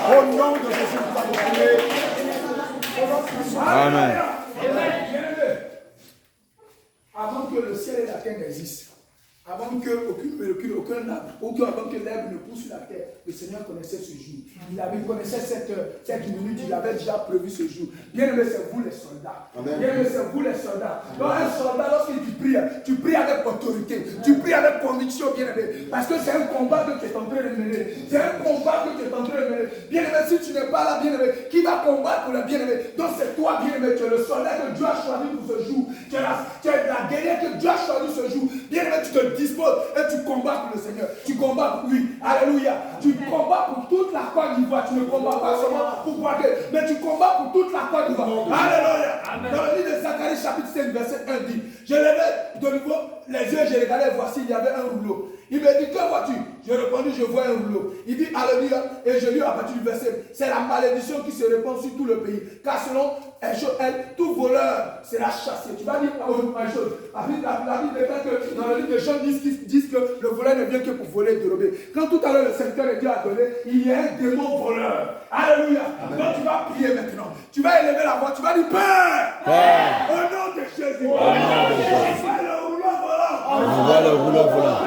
Au nom de Jésus, nous avons prié. Amen. Avant que le ciel et la terre n'existent, avant que aucun arbre, avant que l'herbe ne pousse sur la terre, le Seigneur connaissait ce jour. Il connaissait cette minute, il avait déjà prévu ce jour. Bien aimé, c'est vous les soldats. Bien aimé, c'est vous les soldats. Donc un soldat, lorsque tu pries avec autorité, tu pries avec conviction, bien aimé. Parce que c'est un combat que tu es en train de mener. C'est un combat que tu es en train de mener. Bien aimé, si tu n'es pas là, bien aimé, qui va combattre pour le bien aimé? Donc c'est toi, bien aimé, tu es le soldat que Dieu a choisi pour ce jour. Tu es la guerrière que Dieu a choisi ce jour. Bien aimé, tu te disposes et tu combats pour le Seigneur. Tu combats pour lui. Alléluia. Tu combats pour toute la Côte d'Ivoire. Tu ne combats pas seulement pour Poitiers, mais tu combats pour toute la Côte d'Ivoire. Alléluia. Dans le livre de Zacharie, chapitre 5, verset 1 dit, je levais de nouveau les yeux, j'ai regardé, voici, il y avait un rouleau. Il me dit, que vois-tu? J'ai répondu, je vois un rouleau. Il dit, alléluia. Et je lis à partir du verset, c'est la malédiction qui se répand sur tout le pays. Car selon elle, tout voleur sera chassé. Tu vas dire une chose. La Bible déclare que dans le livre de Jean disent que le voleur ne vient que pour voler et dérober. Quand tout à l'heure le serviteur de Dieu a donné, il y a un démon voleur. Alléluia. Donc tu vas prier maintenant. Tu vas élever la voix. Tu vas dire, Père, au nom de Jésus, envoie le rouleau volant. Envoie le rouleau volant.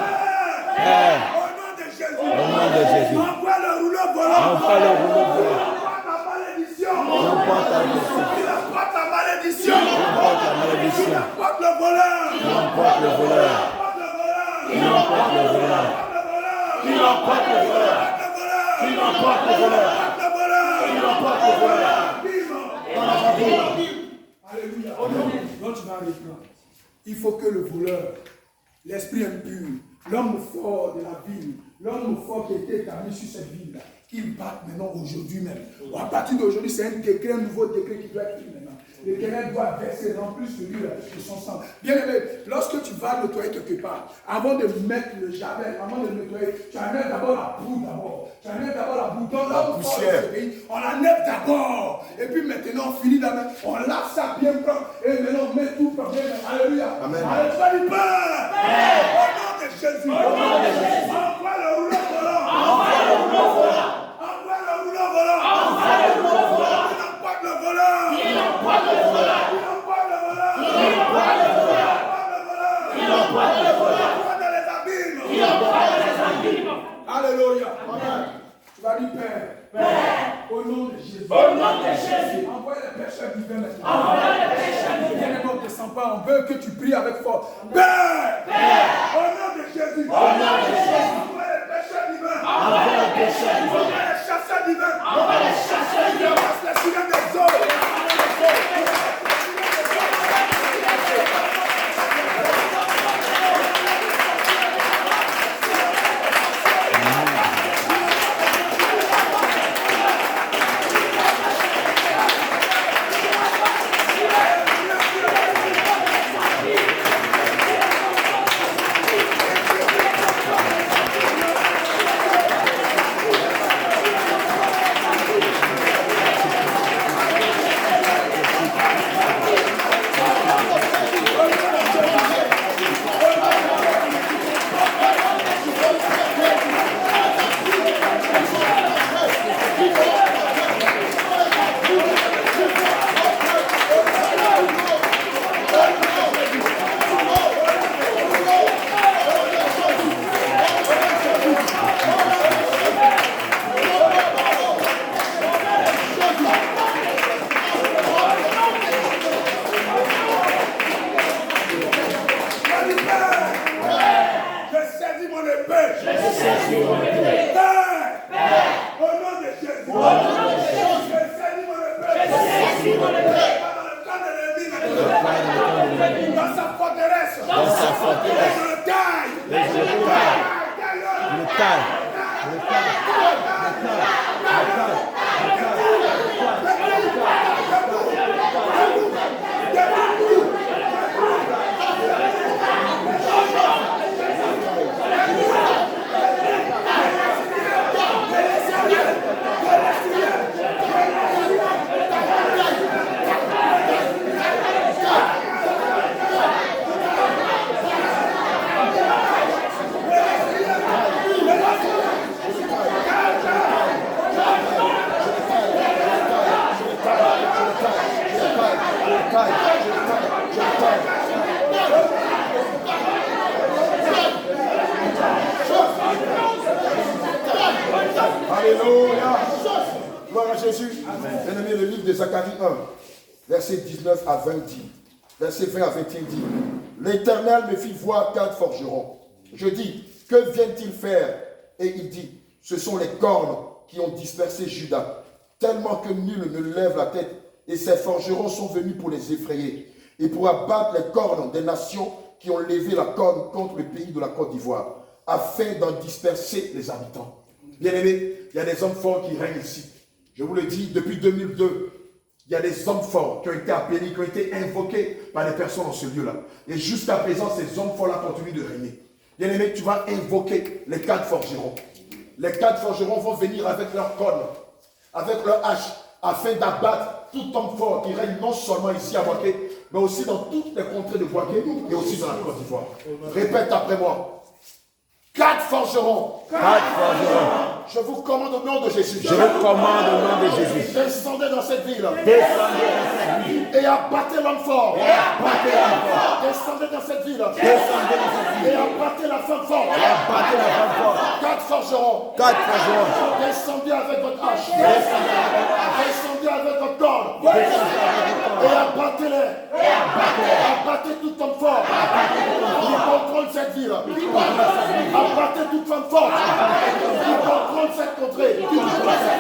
Père, au nom de Jésus, envoie le rouleau volant. Envoie le rouleau volant. Envoie ta malédiction. Envoie ta malédiction. Il emporte ta malédiction. Emporte la malédiction. Il emporte le voleur. Il emporte le voleur. Il emporte le voleur. Il emporte le voleur. Il emporte le voleur. Il emporte le voleur. Alléluia. Donc tu vas reprendre. Il faut que le voleur, l'esprit impur, l'homme fort de la ville, l'homme fort qui était établi sur cette ville-là, qu'il batte maintenant aujourd'hui même. À partir d'aujourd'hui, c'est un décret, un nouveau décret qui doit être pris maintenant. L'Éternel doit verser, remplir celui-là de son sang. Bien aimé, lorsque tu vas nettoyer quelque part, avant de mettre le javel, avant de le nettoyer, tu enlèves d'abord la boue d'abord. Tu enlèves d'abord la boue. Dans la poussière. On enlève d'abord. Et puis maintenant, on finit d'abord. On lave ça bien propre. Et maintenant, on met tout propre. Alléluia. Amen. Allez, tu vas dire, Père, au nom de Jésus. Envoie le rouleau volant. Envoie le rouleau volant. Envoie le rouleau volant. Au nom de Jésus. Envoie les pécheurs divins maintenant. Bien-aimé, on ne te sent pas. On veut que tu pries avec force. Père, au nom de Jésus. Envoie les pécheurs divins. Envoie les chasseurs divins. Passe les sirènes des eaux. Alléluia. Gloire à Jésus. Bien-aimé, le livre de Zacharie 1, verset 19 à 20 dit, verset 20 à 21 dit, l'Éternel me fit voir 4 forgerons. Je dis, que viennent-ils faire? Et il dit, ce sont les cornes qui ont dispersé Juda, tellement que nul ne lève la tête, et ces forgerons sont venus pour les effrayer, et pour abattre les cornes des nations qui ont levé la corne contre le pays de la Côte d'Ivoire, afin d'en disperser les habitants. Bien-aimés, il y a des hommes forts qui règnent ici. Je vous le dis, depuis 2002, il y a des hommes forts qui ont été appelés, qui ont été invoqués par les personnes dans ce lieu-là. Et jusqu'à présent, ces hommes forts-là continuent de régner. Bien-aimé, tu vas invoquer les 4 forgerons. Les 4 forgerons vont venir avec leurs cornes, avec leurs haches, afin d'abattre tout homme fort qui règne non seulement ici à Boaké, mais aussi dans toutes les contrées de Boaké et aussi dans la Côte d'Ivoire. Répète après moi. 4 forgerons. 4 forgerons. Je vous commande au nom de Jésus. Je vous commande au nom de Jésus. Descendez dans cette ville. Descendez dans cette ville. Et abattez l'homme fort. Et abattez l'homme fort. Descendez dans cette ville. Descendez dans cette ville. Et abattez la femme forte. Et abattez la femme forte. 4 forgerons. 4 forgerons. Descendez avec votre hache. Descendez avec votre hache. Descendez avec votre corde. Descendez avec votre corde. Et abattez-les. Abattez tout homme fort. Qui contrôle cette ville. Abattez toute femme forte. Qui contrôle cette contrée.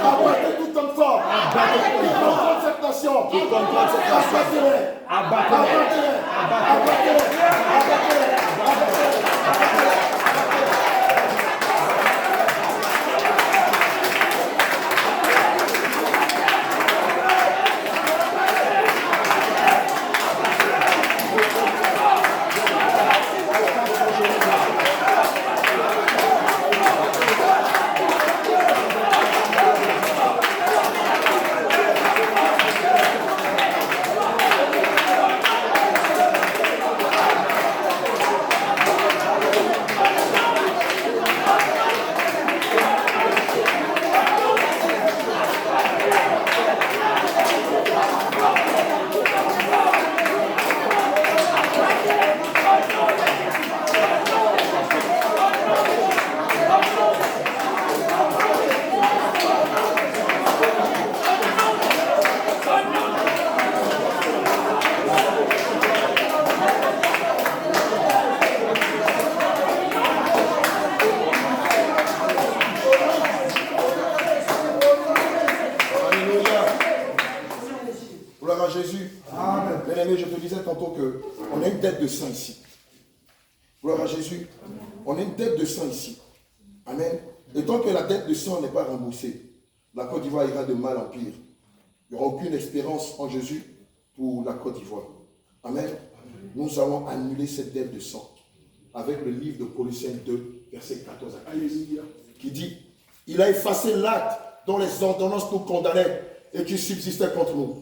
Abattez tout homme fort. Qui contrôle cette nation. Abattez-les. Abattez-les. Abattez-les. Abattez-les. à Jésus. Amen. Bien-aimé, je te disais tantôt qu'on a une dette de sang ici. Gloire à Jésus. On a une dette de sang ici. Amen. Et tant que la dette de sang n'est pas remboursée, la Côte d'Ivoire ira de mal en pire. Il n'y aura aucune espérance en Jésus pour la Côte d'Ivoire. Amen. Nous allons annuler cette dette de sang avec le livre de Colossiens 2, verset 14 à 15, qui dit, il a effacé l'acte dont les ordonnances nous condamnaient et qui subsistait contre nous.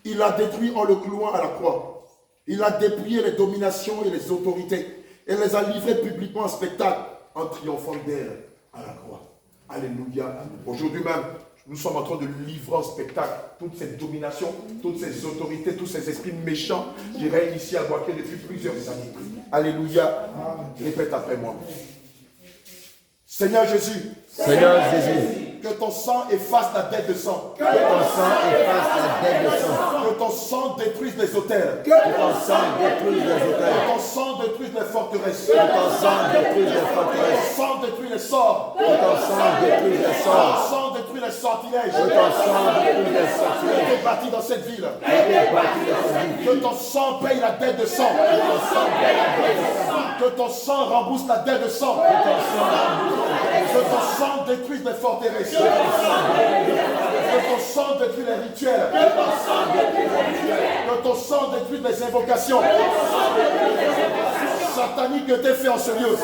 Il l'a détruit en le clouant à la croix. Il a dépouillé les dominations et les autorités et les a livrés publiquement en spectacle en triomphant d'elles à la croix. Alléluia. Aujourd'hui même, nous sommes en train de livrer en spectacle toutes ces dominations, toutes ces autorités, tous ces esprits méchants qui règnent ici à Boaké depuis plusieurs années. Alléluia. Répète après moi. Seigneur Jésus. Seigneur Jésus. Que ton sang efface la dette de sang. Que ton sang efface la dette de sang. Que ton sang détruise les autels. Que ton sang détruise les Que autels. ton sang détruise les forteresses. Que ton sang détruise les Que ton forteresses. sang détruise les sorts. Que ton sang détruise les Que ton sorts. sang détruise les sortilèges. Que ton sang détruise les Qui sortilèges. étaient bâtis dans cette ville. Que Que ton sang paye la dette de sang. Que ton sang rembourse la dette de sang. Que ton sang détruise les forteresses. Que ton sang détruise les rituels. Que ton sang détruise les invocations sataniques que tu as fait en ce lieu.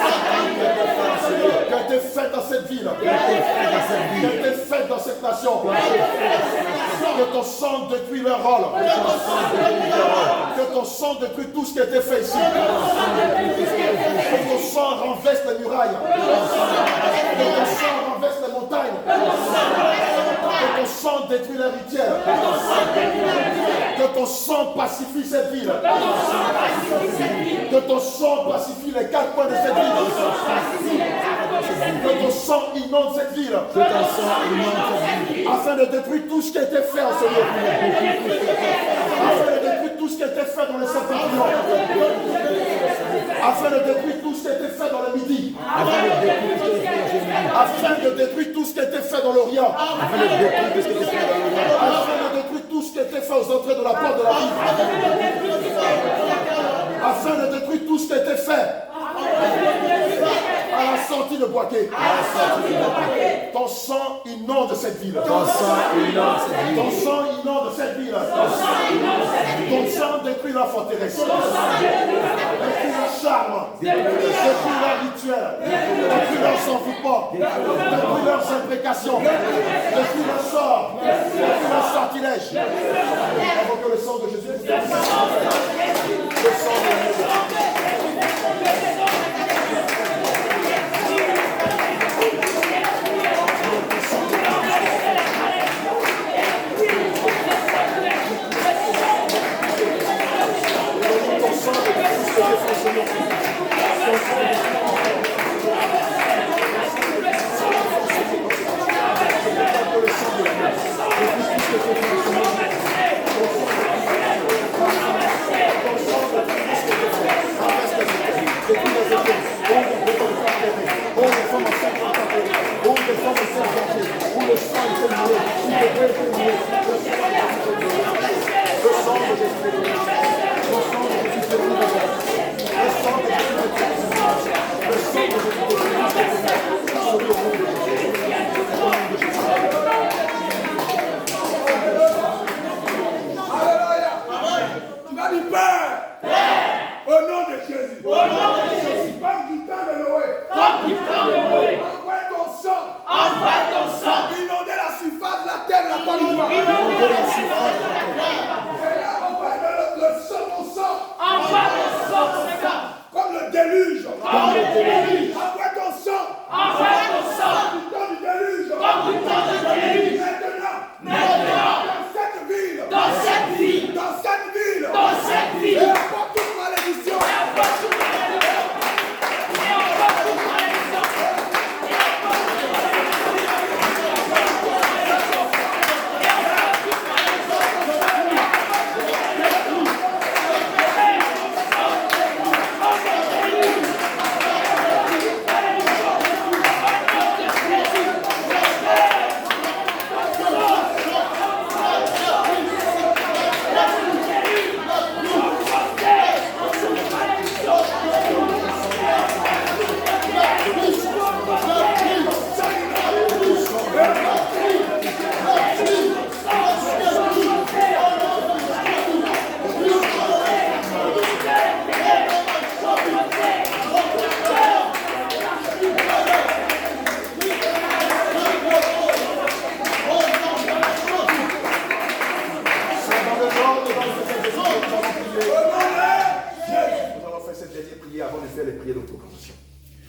Que tu as fait dans cette ville. Que tu as fait dans cette nation. Que ton sang détruit leur rôle. Que ton sang détruit tout ce qui a été fait ici. Que ton sang renverse les murailles. Que ton sang renverse les montagnes. Que ton sang détruit les rituels. Que ton sang pacifie cette ville. Que ton sang pacifie les quatre coins de cette ville. Que ton sang inonde cette ville. Afin de détruire tout ce qui a été fait en ce lieu. Afin de détruire tout ce qui a été fait dans les septentrions. Afin de détruire tout ce qui a été fait dans le midi. Afin de détruire tout ce qui a été fait dans l'Orient. Afin de détruire tout ce qui a été fait aux entrées de la porte de la ville. Afin de détruire tout ce qui a été fait à la sortie de Boaké. Ton sang inonde cette ville. ton sang inonde cette ville. Ton sang inonde cette ville. Ton sang détruit la forteresse. Détruit le charme. Détruit leur rituel. Détruit leur envoûtement. Détruit leurs imprécations. Détruit leur sort. Détruit leur sortilège. Avant que le sang de Jésus vous détruise. Le sang de Jésus.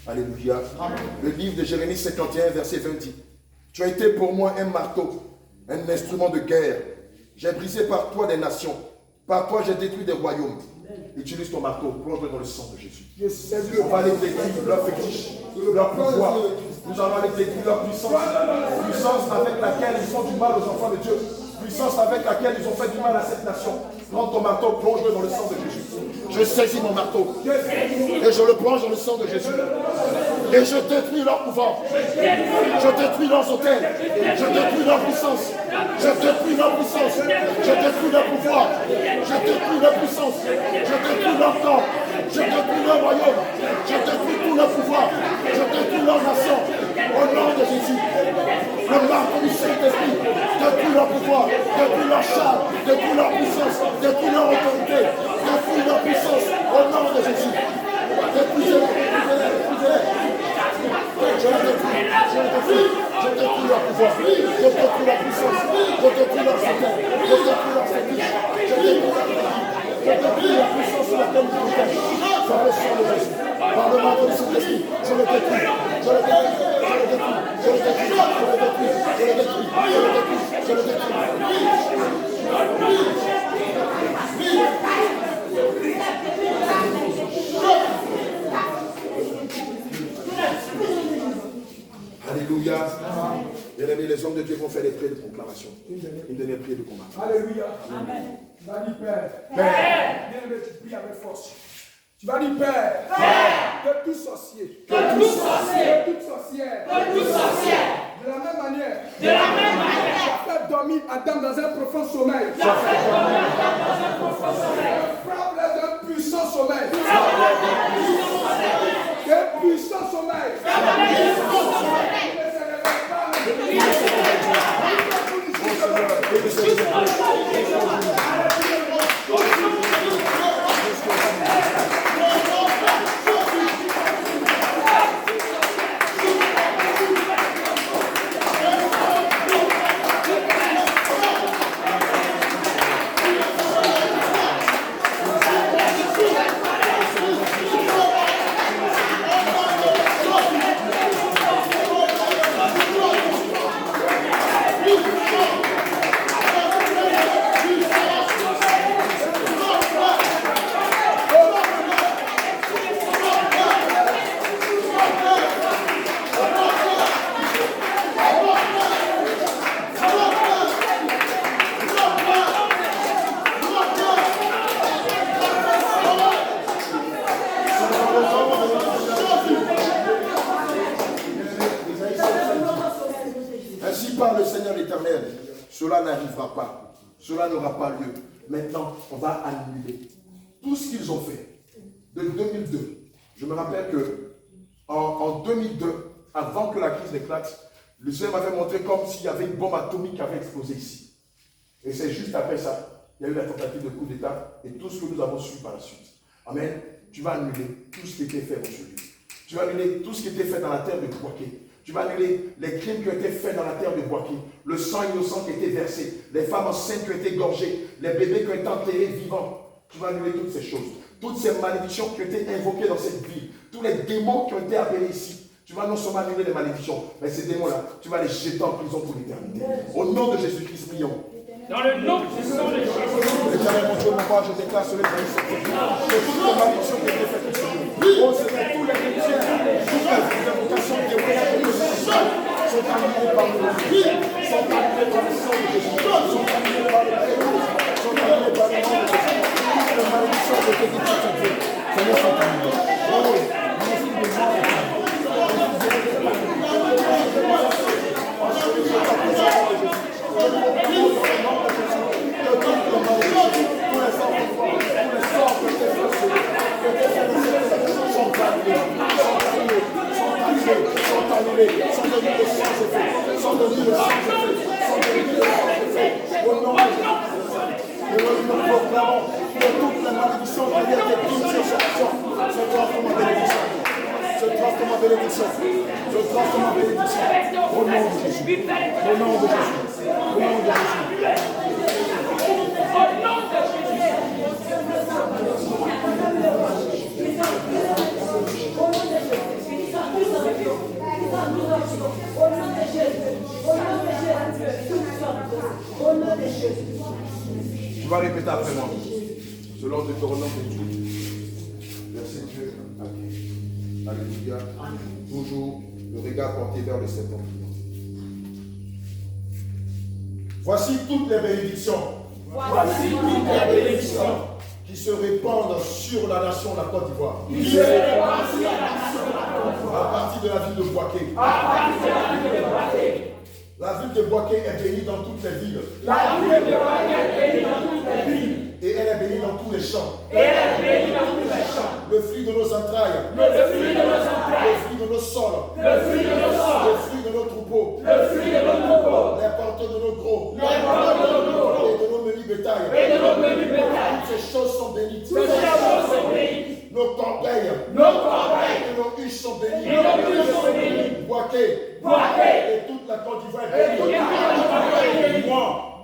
Alléluia. Le livre de Jérémie 51, verset 20 dit, tu as été pour moi un marteau, un instrument de guerre. J'ai brisé par toi des nations. Par toi, j'ai détruit des royaumes. Utilise ton marteau, plonge dans le sang de Jésus. On va aller détruire leur fétiche, leur pouvoir. Nous allons aller détruire leur puissance. Puissance avec laquelle ils font du mal aux enfants de Dieu. Puissance avec laquelle ils ont fait du mal à cette nation. Prends ton marteau, plonge-le dans le sang de Jésus. Je saisis mon marteau et je le plonge dans le sang de Jésus. Et je détruis leur pouvoir. Je détruis leurs hôtels. Je détruis leur puissance. Je détruis leur puissance. Je détruis leur pouvoir. Je détruis leur puissance. Je détruis leur camp. Je détruis leur royaume. Je détruis tout leur pouvoir. Je détruis leur nation. Au nom de Jésus. Le marteau du Saint-Esprit détruit leur pouvoir. Détruit leur char. Détruit leur puissance. Détruit leur autorité. Détruit leur puissance. Au nom de Jésus. Détruisez-les. Détruisez-les. Je les détruis, je détruis leur pouvoir, je détruis leur puissance, je détruis leur santé, je détruis leur fétiche, je détruis leur puissance sur laquelle ils protègent. Par le sang de Jésus, par le marteau du Saint-Esprit, je le détruis, je le détruis, je le détruis, je le détruis, je le détruis, je le détruis, je le détruis, je le détruis. Alléluia. Bien-aimés, les hommes de Dieu vont faire des prières de proclamation. Une dernière prière de combat. Alléluia. Amen. Tu vas dire Père. Père. Bien-aimé, tu pries avec force. Tu vas dire Père. Père. Que tout sorcier. Que tout sorcier. Que toute sorcière. Que toute sorcière. De la même manière. De la même manière. Tu as fait dormir Adam dans un profond sommeil. Tu as fait dormir Adam dans un profond sommeil. Frappe-les d'un puissant sommeil. Quel puissant sommeil. Cela n'aura pas lieu. Maintenant, on va annuler tout ce qu'ils ont fait de 2002. Je me rappelle que en 2002, avant que la crise éclate, le Seigneur m'avait montré comme s'il y avait une bombe atomique qui avait explosé ici. Et c'est juste après ça, il y a eu la tentative de coup d'État et tout ce que nous avons su par la suite. Amen. Tu vas annuler tout ce qui était fait aujourd'hui. Tu vas annuler tout ce qui était fait dans la terre de Boaké. Tu vas annuler les crimes qui ont été faits dans la terre de Boaké, le sang innocent qui a été versé, les femmes enceintes qui ont été gorgées, les bébés qui ont été enterrés vivants. Tu vas annuler toutes ces choses, toutes ces malédictions qui ont été invoquées dans cette ville, tous les démons qui ont été appelés ici. Tu vas non seulement annuler les malédictions, mais ces démons-là, tu vas les jeter en prison pour l'éternité. Au nom de Jésus-Christ, prions. Dans le nom puissant de Jésus. Éternel, mon Dieu, mon Père, je déclare sur les bénédictions que toutes les malédictions qui ont été faites ici. Oh Seigneur, tous les chrétiens, toutes les invocations qui ont été faites sont annulées par le Jésus, sont annulées par le sang de Jésus, sont annulées par le Jésus, sont annulées par le nom de Jésus. Toutes les malédictions qui ont été dites sur Dieu, Seigneur, sont annulées. Oh, merci de moi. Tu vas répéter après moi. Selon Deutéronome 28, verset 2 à 10. Alléluia. Toujours le regard porté vers le septembre. Voici toutes les bénédictions. Voici toutes les bénédictions Qui se répandent sur la nation de la Côte d'Ivoire. qui se répandent sur la nation de la Côte d'Ivoire. À partir de la ville de Boaké. À partir de la ville de Boaké. La ville de Boaké est bénie dans toutes les villes. La ville de Boaké est bénie dans toutes les villes. Et elle est bénie dans tous les champs. Et elle est bénie dans tous les champs. Le fruit de nos entrailles. Le fruit de nos Le entrailles. fruit de nos sols. Le fruit de nos Le sols. fruit de nos troupeaux. Le fruit de nos troupeaux. Les porteurs de nos gros. Les porteurs de nos troupeaux. Et de nos menus bétails. Et de nos menus bétails. Toutes ces choses sont bénies. Toutes ces choses sont bénies. Nos corbeilles. Nos corbeilles. Et nos huches sont bénies. Et nos huches sont bénies. Boaké. Boaké. Et toute la Côte d'Ivoire est bénie.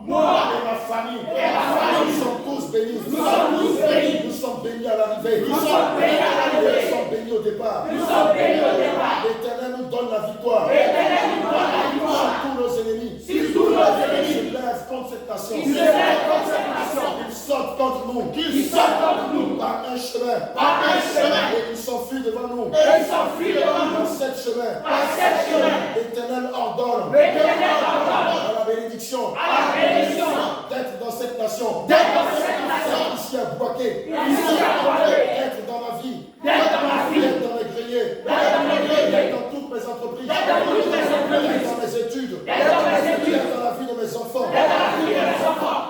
Moi et ma famille. Nous sommes tous bénis. Nous sommes tous bénis. Nous sommes bénis à l'arrivée. Nous sommes bénis à l'arrivée. Nous sommes bénis au départ. Nous sommes bénis au départ. L'Éternel nous donne la victoire. L'Éternel nous donne la victoire. Sur tous nos ennemis. Sur tous nos Ils ennemis. se lèvent contre cette nation. Ils se lèvent contre cette nation. Ils sortent contre nous. Ils sortent contre nous. Par un chemin. Par un chemin. Et ils s'enfuient devant nous. Et ils s'enfuient devant nous. Par sept chemins. Par sept chemins. L'Éternel ordonne L'Éternel ordonne à la bénédiction à la bénédiction d'être dans cette nation. d'être dans cette nation. Ici à Boaké. Ici à Boaké. D'être dans ma vie. D'être dans ma vie. D'être dans mes greniers. D'être dans mes greniers. D'être dans toutes mes entreprises. D'être dans toutes mes entreprises. D'être dans mes études. D'être dans mes études. D'être dans la vie de mes enfants. D'être dans la vie de mes enfants.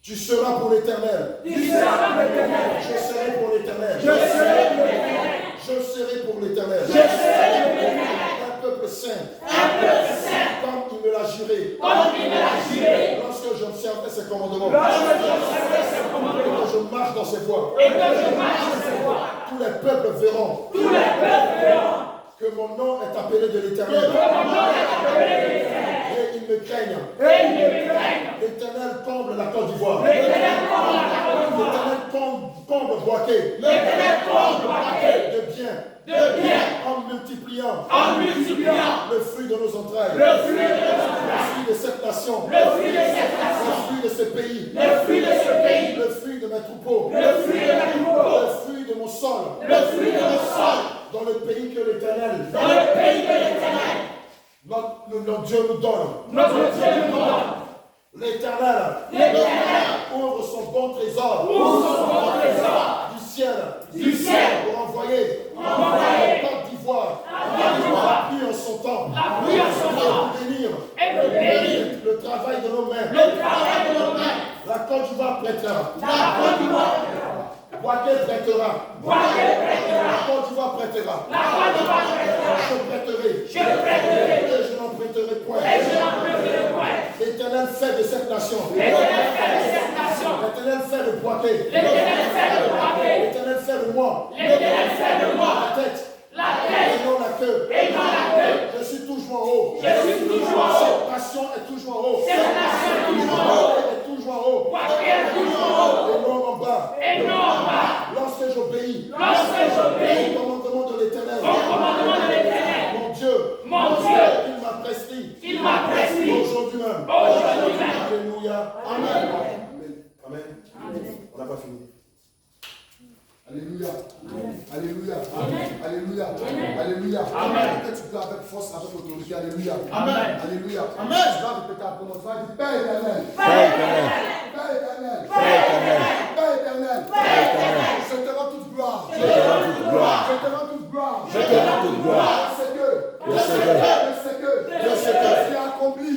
Tu seras pour l'Éternel. Tu seras pour l'Éternel. Je serai pour l'Éternel. Je serai pour l'Éternel. Je serai pour l'Éternel. Je serai pour l'Éternel. Un peuple saint. Un peuple saint. Comme il me l'a juré. Comme il me l'a juré. Lorsque j'observerai ses commandements. Lorsque j'observerai ses commandements. Et que je marche dans ses voies. Et que je marche dans ses voies. Tous les peuples verront. Tous les peuples verront. Que mon nom est appelé de l'Éternel. Que mon nom est appelé de l'Éternel. Et ils me craignent. Et ils me craignent. L'Éternel comble la Côte d'Ivoire. L'Éternel comble la Côte d'Ivoire. L'Éternel comble Boaké. L'Éternel comble Boaké. De bien. De bien. En multipliant. En multipliant. Le fruit de nos entrailles. Le fruit de nos Le entrailles. fruit de cette nation. Le fruit de cette Le nation. fruit de ce pays. Le fruit de ce pays. Le fruit de mes troupeaux. Le fruit de mes troupeaux. Le fruit de mon sol. Le fruit de nos sols. Dans le pays que l'Éternel, Dans le pays de l'Éternel. notre Dieu nous donne. Notre Dieu nous donne. L'Éternel ouvre son bon trésor Ouvre son bon trésor. du ciel Du pour envoyer envoyer Côte d'Ivoire d'Ivoire. la pluie en son temps La pluie en son temps. pour bénir Et pour bénir le travail de nos mains. le travail de nos mains. La Côte d'Ivoire prêtera. La Côte d'Ivoire. Boaké prêtera. Boaké prêtera. La Côte d'Ivoire prêtera. La Côte d'Ivoire prêtera. Je prêterai. Je prêterai. Et je n'en prêterai point. Et je n'en prêterai point. L'Éternel fait de cette nation. L'Éternel fait de cette nation. L'Éternel fait de Boaké. L'Éternel fait de Boaké. L'Éternel fait de moi. L'Éternel fait de moi La tête. la tête Et non la queue. et non la queue. Je suis toujours en haut. Je suis toujours en haut. Cette nation est toujours en haut. Cette nation est toujours en haut. Elle est toujours en haut. Boaké est toujours en haut. Et non en bas. Et non en bas. Lorsque j'obéis Lorsque j'obéis au commandement de l'Éternel, au commandement de l'Éternel, mon Dieu, il m'a prescrit il m'a prescrit aujourd'hui même. aujourd'hui même. Alléluia. Amen. Amen. On n'a pas fini. Alléluia. Alléluia. Alléluia. Alléluia. Que tu peux avec force, avec autorité. Alléluia. Amen. Alléluia. Amen. Tu vas répéter après moi. Tu vas dire Père éternel. Père éternel. Père éternel. Père éternel. Père éternel. Père éternel. Je te rends toute gloire. Je te rends toute gloire. Je te rends toute gloire. Je te rends toute gloire. C'est que. C'est que. Tu as accompli.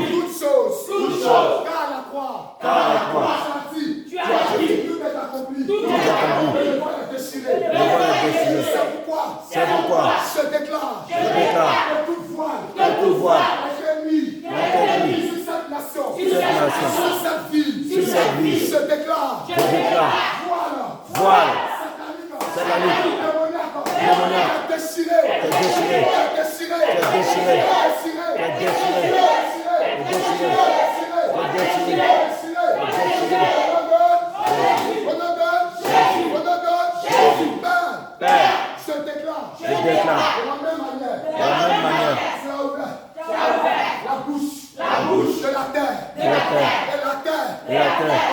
Toutes choses. Toutes choses. Car à la croix. Car à la croix. Tu as dit. Tout est accompli. Tout est accompli. Le voile est déchiré. Le voile est déchiré. C'est pourquoi. C'est pourquoi Je déclare. je déclare Que toute voile. que tout voile est mis. Sur cette nation. Sur cette ville. Sur cette ville. Je déclare. je déclare Voile. voile Satanique. Démoniaque. Déchiré. déchiré. Déchiré. déchiré. Père, Je déclare. je déclare De la même manière. de la même manière Tu as ouvert la bouche de la Et la terre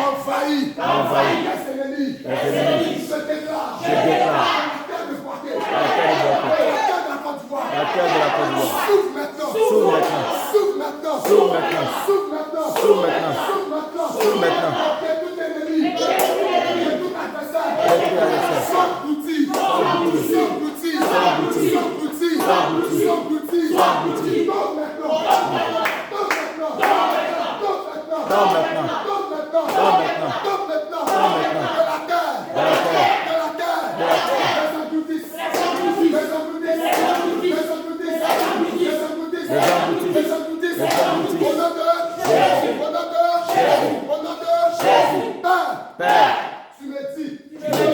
envahit les ennemis. Je déclare la terre de Poitiers, la terre de la Côte d'Ivoire. S'ouvre maintenant. Que tout ennemi, que tout adversaire Père, tu me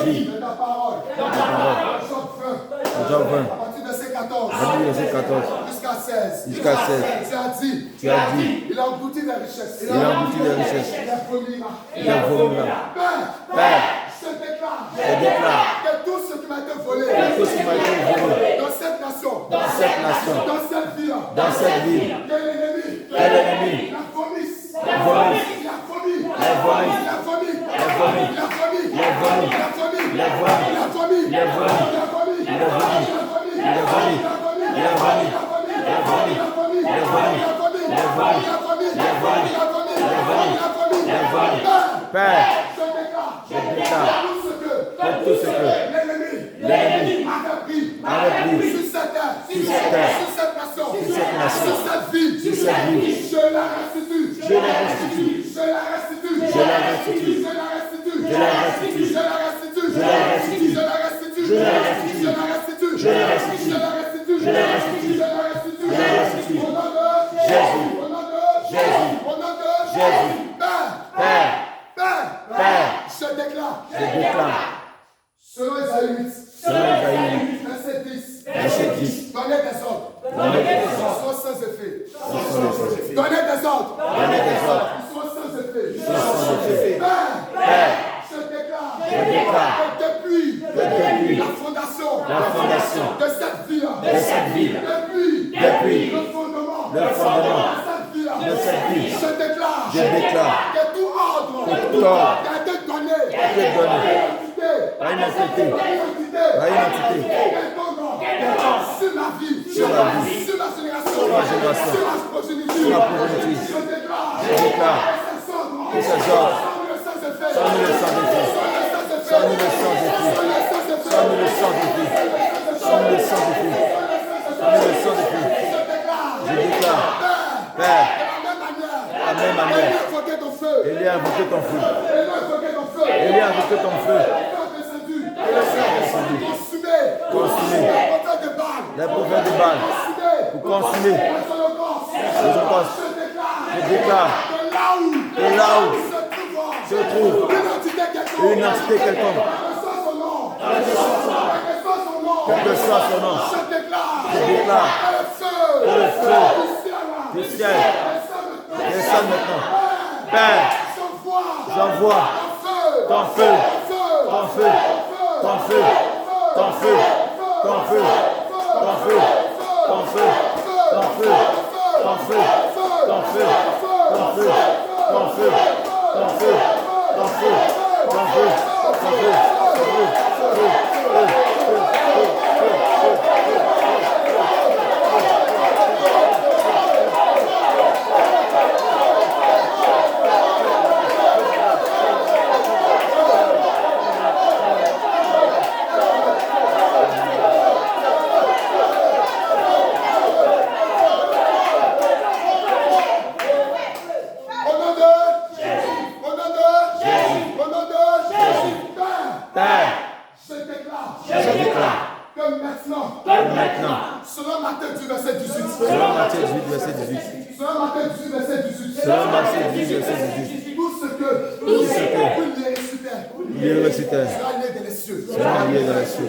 dis de ta parole, Job 20, à partir de verset 14 jusqu'à 16, tu as dit, il a englouti des richesses, il vomira. Père, je déclare que tout ce qui m'a été volé dans cette nation, dans cette ville, que l'ennemi la vomisse. Père, je déclare que tout ce que l'ennemi avait pris sur cette terre, sur cette nation, sur cette ville, je la restitue. Père, je déclare. Selon Esaïe 8, verset 10, donnez des ordres, soit sans effet. Donnez des ordres, soit sans effet. Père, je déclare que depuis la fondation de cette ville, depuis le fondement de cette ville, je déclare que tout ordre qui a été donné à une entité sur ma vie, sur ma génération, sur ma progéniture, je déclare que ces ordres sans nul sang de Christ, je déclare, Père, de la même manière, il a invoqué ton feu, consumer les prophètes de Baal, pour consumer les holocauses. Je déclare que là où se trouve une entité quelconque, quel que soit son nom, je déclare que le feu du ciel descend maintenant. Père, j'envoie ton feu, selon Matthieu 18, verset 18. Selon Matthieu 18, verset 18. Tout ce que vous lirez sur terre sera lié dans les cieux.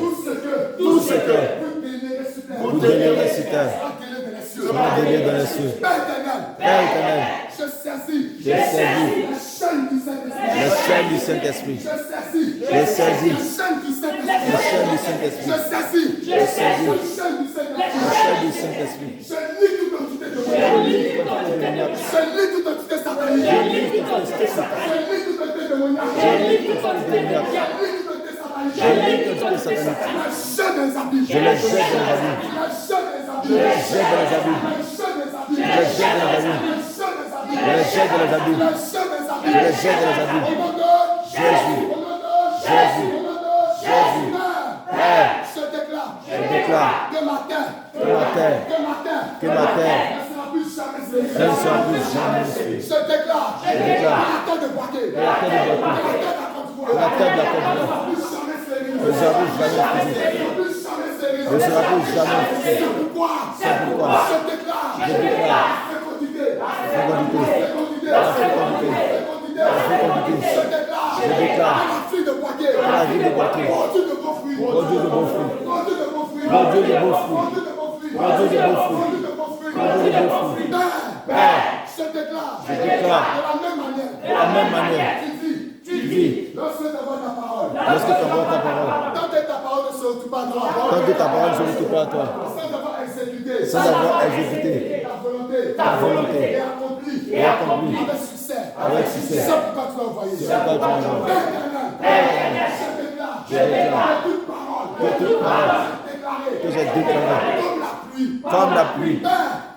Tout ce que vous délirez sur terre sera lié dans les cieux. Père éternel, je saisis le chaîne du Saint-Esprit. Je saisis le chaîne du Saint-Esprit. Je lis toute entité de Je lis toute entité satanique. Je lis toute entité démoniaque. Je lis toute entité satanique. Je lis toute entité satanique. Je les jette dans les abîmes. Je les jette dans les abîmes. Je les jette dans les abîmes. Je les jette dans les abîmes. Je les jette dans les abîmes. Je les jette dans les abîmes. Jésus. Jésus. Jésus. Père. Je déclare que ma terre elle ne sera plus jamais stérile. Je déclare la terre de Boaké, la terre de la Côte d'Ivoire ne sera plus jamais stérile. Ne sera plus jamais stérile. C'est pourquoi je déclare la fécondité. Je déclare la vie de Boaké, produit de beaux fruits, produit de beaux fruits, produit de beaux fruits, produit de beaux fruits, produit de beaux fruits, produit de beaux fruits. Père, je déclare de la même manière, tu vis, lorsque tu envoies ta parole, tant que ta parole ne se retrouve pas à toi, sans avoir exécuté ta volonté et accompli avec succès, c'est pourquoi tu l'as envoyé. Je déclare toute parole que j'ai déclarée comme la pluie.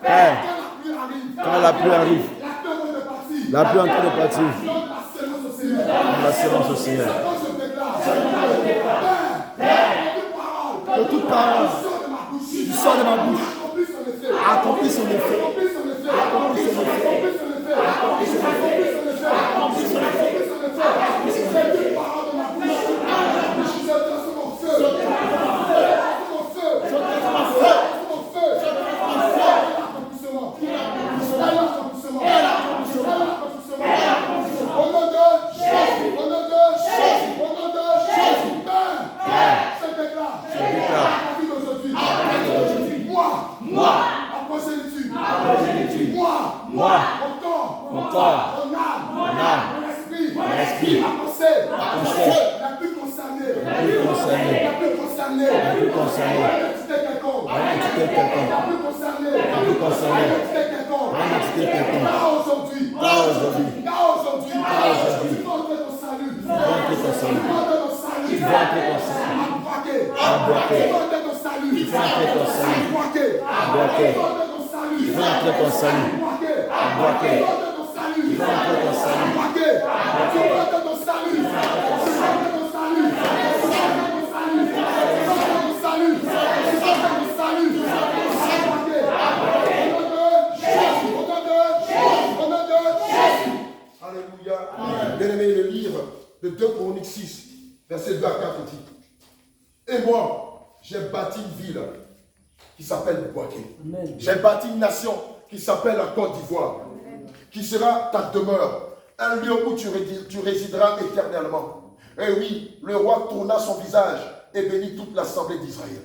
Père, quand la pluie arrive, la pluie est en train de partir. La séance au Seigneur. Que toute parole qui sort de ma bouche accomplit son effet. Bien-aimé, le livre de 2 Chroniques 6, verset 2 à 4 dit: et moi, j'ai bâti une ville qui s'appelle Boaké. J'ai bâti une nation qui s'appelle la Côte d'Ivoire, qui sera ta demeure, un lieu où tu résideras éternellement. Et oui, le roi tourna son visage et bénit toute l'assemblée d'Israël.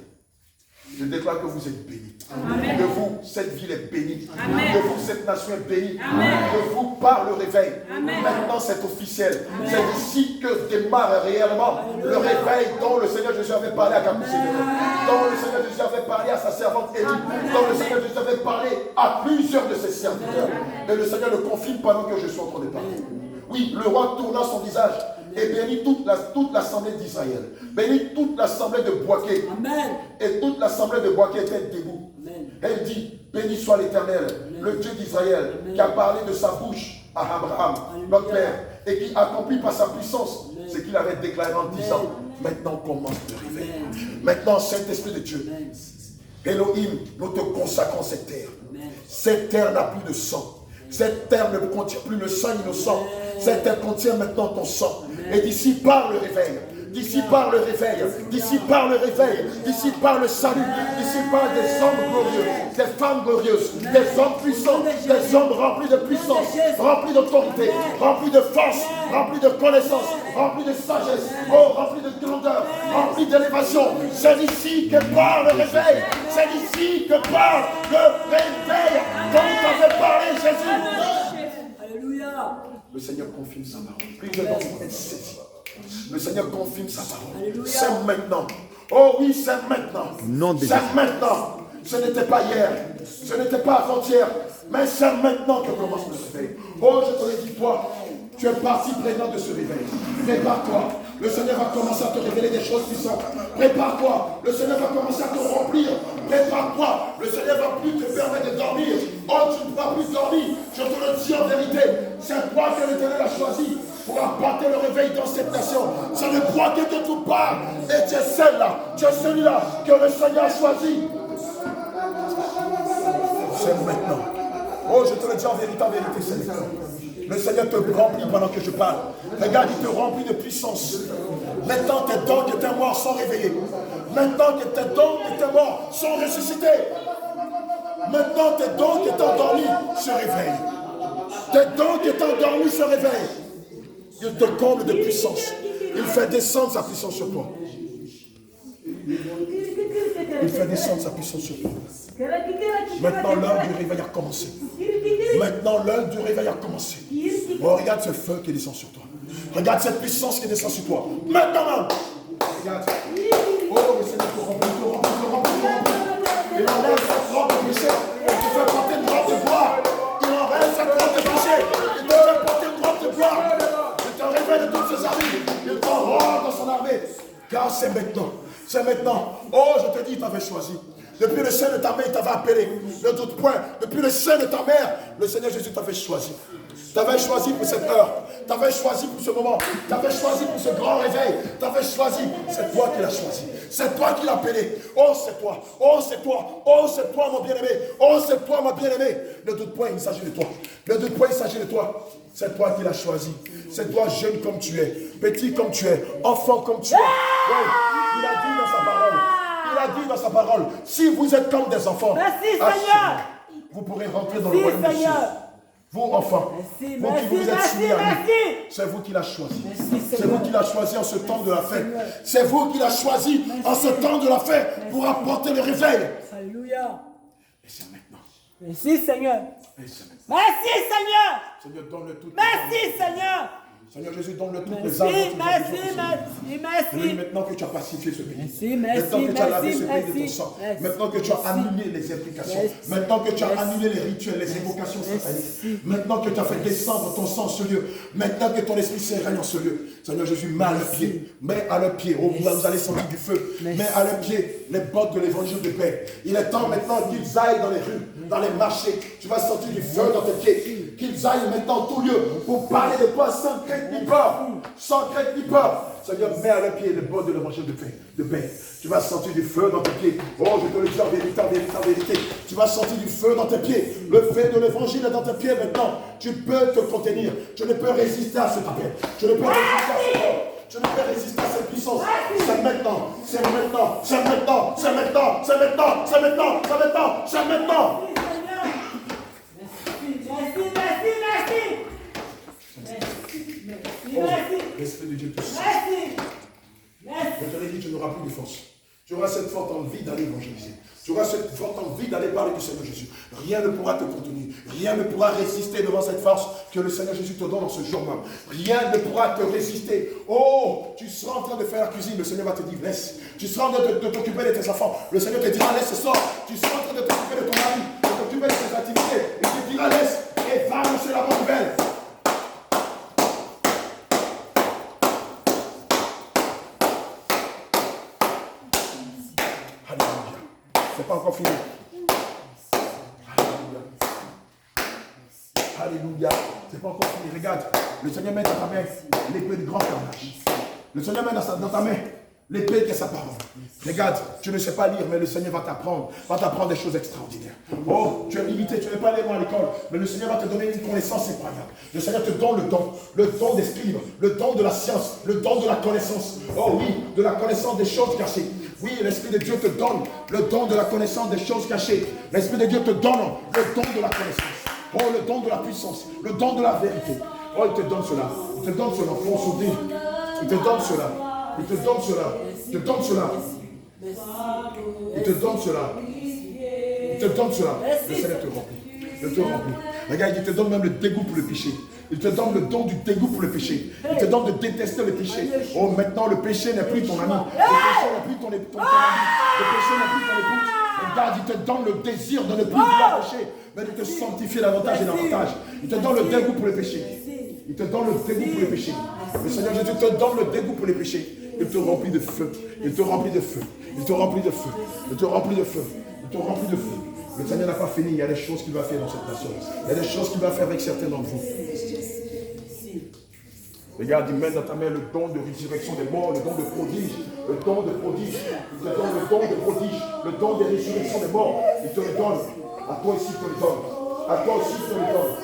Je déclare que vous êtes bénis. Amen. De vous, cette ville est bénie. Amen. De vous, cette nation est bénie. Amen. De vous, par le réveil. Amen. Maintenant, c'est officiel. Amen. C'est ici que démarre réellement le réveil dont le Seigneur Jésus avait parlé à Capucine, dont le Seigneur Jésus avait parlé à sa servante Élie, dont le Seigneur Jésus avait parlé à plusieurs de ses serviteurs. Et le Seigneur le confirme pendant que je suis en train de parler. Oui, le roi tourna son visage et bénit toute l'assemblée d'Israël. Bénit toute l'assemblée de Boaké. Amen. Et toute l'assemblée de Boaké était debout. Amen. Elle dit: béni soit l'Éternel, le Dieu d'Israël, qui a parlé de sa bouche à Abraham, notre père, et qui accomplit par sa puissance ce qu'il avait déclaré en disant: maintenant commence le réveil. Maintenant, Saint-Esprit de Dieu, Elohim, nous te consacrons cette terre. Cette terre n'a plus de sang. Cette terre ne contient plus le sang innocent. Cette terre contient maintenant ton sang. Et d'ici par le réveil, d'ici par le réveil, d'ici par le réveil, d'ici par le salut, d'ici par des hommes glorieux, des femmes glorieuses, des hommes puissants, des hommes remplis de puissance, remplis d'autorité, remplis de force, remplis de connaissance, remplis de sagesse, remplis de grandeur, remplis d'élévation. C'est ici que part le réveil. C'est ici que part le réveil dont vous avez parlé, Jésus. Alléluia. Le Seigneur confirme sa parole. Plusieurs d'entre vous êtes saisis. Le Seigneur confirme sa parole. C'est maintenant. Oh oui, c'est maintenant. C'est maintenant. Ce n'était pas hier. Ce n'était pas avant-hier. Mais c'est maintenant que commence le réveil. Oh, je te le dis, toi, tu es partie prenante de ce réveil. Prépare-toi. Le Seigneur va commencer à te révéler des choses puissantes. Prépare-toi. Le Seigneur va commencer à te remplir. Prépare-toi. Le Seigneur ne va plus te permettre de dormir. Oh, tu ne pourras plus dormir. Je te le dis en vérité. C'est toi que l'Éternel a choisi pour apporter le réveil dans cette nation. Ce n'est pas que de tout part. Et tu es celle-là. Tu es celui-là que le Seigneur a choisi. C'est maintenant. Oh, je te le dis en vérité, Seigneur. Le Seigneur te remplit pendant que je parle. Regarde, il te remplit de puissance. Maintenant, tes dons qui étaient morts sont réveillés. Maintenant que tes dons qui étaient morts sont ressuscités. Maintenant, tes dons qui étaient endormis se réveillent. Tes dons qui étaient endormis se réveillent. Il te comble de puissance. Il fait descendre sa puissance sur toi. Il fait descendre sa puissance sur toi. Maintenant, l'heure du réveil a commencé. Maintenant, l'heure du réveil a commencé. Oh, regarde ce feu qui descend sur toi. Regarde cette puissance qui descend sur toi. Maintenant, regarde. Oh, le Seigneur te remplit, te remplit, te remplit, te remplit. Il enlève cette robe de péché. Il te fait porter une robe de gloire. Il enlève cette robe de péché. Il te fait porter une robe de gloire. Il te révèle de toutes ses armées. Il t'enrôle dans son armée. Car c'est maintenant. C'est maintenant. Oh, je te dis, il t'avait choisi. Depuis le sein de ta mère, il t'avait appelé. Ne doute point. Depuis le sein de ta mère, le Seigneur Jésus t'avait choisi. T'avais choisi pour cette heure. T'avais choisi pour ce moment. T'avais choisi pour ce grand réveil. T'avais choisi. C'est toi qui l'as choisi. C'est toi qui l'as appelé. Oh, c'est toi. Oh, c'est toi. Oh, c'est toi, mon bien-aimé. Oh, c'est toi, ma bien-aimé. Ne doute point, il s'agit de toi. Ne doute point, il s'agit de toi. C'est toi qui l'as choisi. C'est toi, jeune comme tu es. Petit comme tu es. Enfant comme tu es. Oui, il a dit dans sa parole. Il a dit dans sa parole, si vous êtes comme des enfants, merci, Seigneur, vous pourrez rentrer dans le royaume des cieux. Vous, enfants, merci, vous qui vous êtes soumis à lui, c'est vous qui l'avez choisi. C'est vous qui l'avez choisi en ce temps de la fête. C'est vous qui l'avez choisi en ce temps de la fête pour apporter le réveil. Alléluia. Et c'est maintenant. Merci, Seigneur. Et c'est maintenant. Merci, Seigneur. Seigneur, donne-le tout. Merci, Seigneur. Seigneur Jésus, donne-le toutes les Merci, âmes. merci. Maintenant que tu as pacifié ce pays. Merci, Maintenant que tu as lavé ce pays de ton merci. sang. Merci. Maintenant que tu as annulé les implications. Maintenant que tu as annulé les rituels, les évocations sataniques. Maintenant que tu as fait descendre ton sang en ce lieu. Maintenant que ton Esprit Saint règne en ce lieu. Seigneur Jésus, mets à leur pied. Mets à leur pied. Oh, vous allez sentir du feu. Mets à leur pied les bottes de l'évangile de paix. Il est temps maintenant qu'ils aillent dans les rues, dans les marchés. Tu vas sentir du feu dans tes pieds. Qu'ils aillent maintenant en tout lieu pour parler de toi sans crainte ni peur. Sans crainte ni peur. Seigneur, mets à leurs pieds les bottes de l'évangile de paix. Tu vas sentir du feu dans tes pieds. Oh, je te le dis en vérité, en vérité, en vérité. Tu vas sentir du feu dans tes pieds. Le feu de l'évangile est dans tes pieds maintenant. Tu peux te contenir. Tu ne peux résister à cet appel. Tu ne peux résister à ce corps. Tu ne peux résister à cette puissance. C'est maintenant. C'est maintenant. C'est maintenant. C'est maintenant. C'est maintenant. C'est maintenant. C'est maintenant. C'est maintenant. L'Esprit de Dieu te suit. Je te l'ai dit, tu n'auras plus de force. Tu auras cette forte envie d'aller évangéliser. Tu auras cette forte envie d'aller parler du Seigneur Jésus. Rien ne pourra te contenir. Rien ne pourra résister devant cette force que le Seigneur Jésus te donne en ce jour même. Rien ne pourra te résister. Oh, tu seras en train de faire la cuisine. Le Seigneur va te dire, laisse. Tu seras en train de t'occuper de tes enfants. Le Seigneur te dira, laisse, sors. Tu seras en train de t'occuper de ton mari, de t'occuper de tes activités. Il te dira, laisse. Et va annoncer la bonne nouvelle. C'est pas encore fini. Alléluia. Alléluia. C'est pas encore fini. Regarde, le Seigneur met dans ta main l'épée du grand carnage. Le Seigneur met dans ta main l'épée qui est sa parole. Regarde, tu ne sais pas lire, mais le Seigneur va t'apprendre des choses extraordinaires. Oh, tu es limité, tu n'es pas allé loin à l'école, mais le Seigneur va te donner une connaissance incroyable. Le Seigneur te donne le don des scribes, le don de la science, le don de la connaissance. Oh oui, de la connaissance des choses cachées. Oui, l'Esprit de Dieu te donne le don de la connaissance des choses cachées. L'Esprit de Dieu te donne le don de la connaissance. Oh, le don de la puissance, le don de la vérité. Oh, il te donne cela. Il te donne cela. Pour souvenir. Il te donne cela. Il te donne cela. Il te donne cela. Il te donne cela. Il te donne cela. Le Seigneur te remplit. Il te remplit. Regarde, il te donne même le dégoût pour le péché. Il te donne le don du dégoût pour le péché. Il te donne de détester le péché. Oh, maintenant, le péché n'est plus ton ami. Le péché n'est plus ton ami. Le péché n'est plus ton épouse. Il Regarde, il te donne le désir de ne plus vouloir pécher, mais de te sanctifier davantage et davantage. Il te donne le dégoût pour le péché. Il te donne le dégoût pour le péché. Le Seigneur Jésus te donne le dégoût pour les péchés. Il te remplit de feu. Il te remplit de feu. Il te remplit de feu. Il te remplit de feu. Il te remplit de feu. Le Seigneur n'a pas fini. Il y a des choses qu'il va faire dans cette nation. Il y a des choses qu'il va faire avec certains d'entre vous. Regarde, il met dans ta main le don de résurrection des morts, le don de prodige, le don de prodige. Il te donne le don de prodige, le don de résurrection des morts. Il te le donne. À toi aussi, il te le donne. À toi aussi, il te le donne.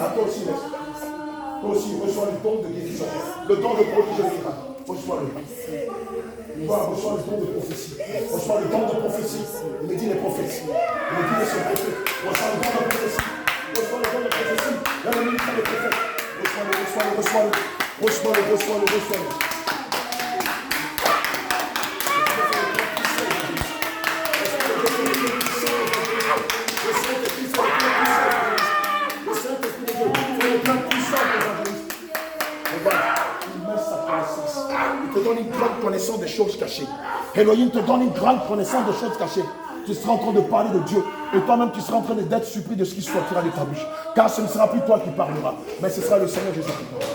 À toi aussi, toi aussi, reçois le don de guérison, le don de prodige de miracle. Reçois-le. Reçois le don de prophétie. Reçois le don de prophétie. Il me dit les prophètes. Il me dit les prophètes. Reçois le don de prophétie. Reçois le don de prophétie. Dans le ministère des prophètes. Reçois-le, reçois-le, reçois-le. Reçois-le, reçois-le, reçois-le. Il te donne une grande connaissance des choses cachées. Elohim te donne une grande connaissance des choses cachées. Tu seras en train de parler de Dieu. Et toi-même, tu seras en train d'être surpris de ce qui sortira de ta bouche. Car ce ne sera plus toi qui parleras, mais ce sera le Seigneur Jésus qui parlera.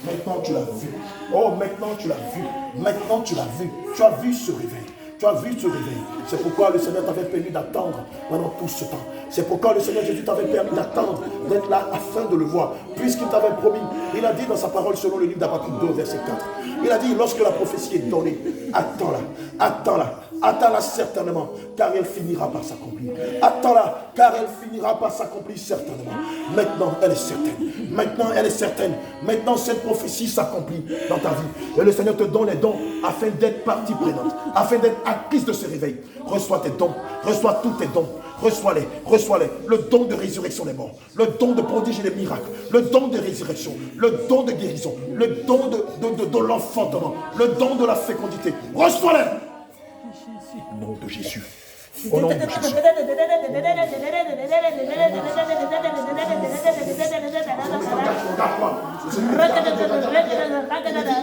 Maintenant, tu l'as vu. Oh, maintenant, tu l'as vu. Maintenant, tu l'as vu. Tu as vu ce réveil. Tu as vu ce réveil. C'est pourquoi le Seigneur t'avait permis d'attendre pendant tout ce temps. C'est pourquoi le Seigneur Jésus t'avait permis d'attendre, d'être là afin de le voir. Puisqu'il t'avait promis, il a dit dans sa parole selon le livre d'Habakkuk 2, verset 4. Il a dit, lorsque la prophétie est donnée, attends-la, attends-la, attends-la certainement, car elle finira par s'accomplir. Attends-la, car elle finira par s'accomplir certainement. Maintenant, elle est certaine. Maintenant, elle est certaine. Maintenant, cette prophétie s'accomplit dans ta vie. Et le Seigneur te donne les dons afin d'être partie prenante, afin d'être actrice de ce réveil. Reçois tes dons, reçois tous tes dons. Reçois-les, reçois-les. Le don de résurrection des morts, le don de prodige et des miracles, le don de résurrection, le don de guérison, le don de l'enfantement, le don de la fécondité. Reçois-les. Au nom de Jésus. Au nom de Jésus.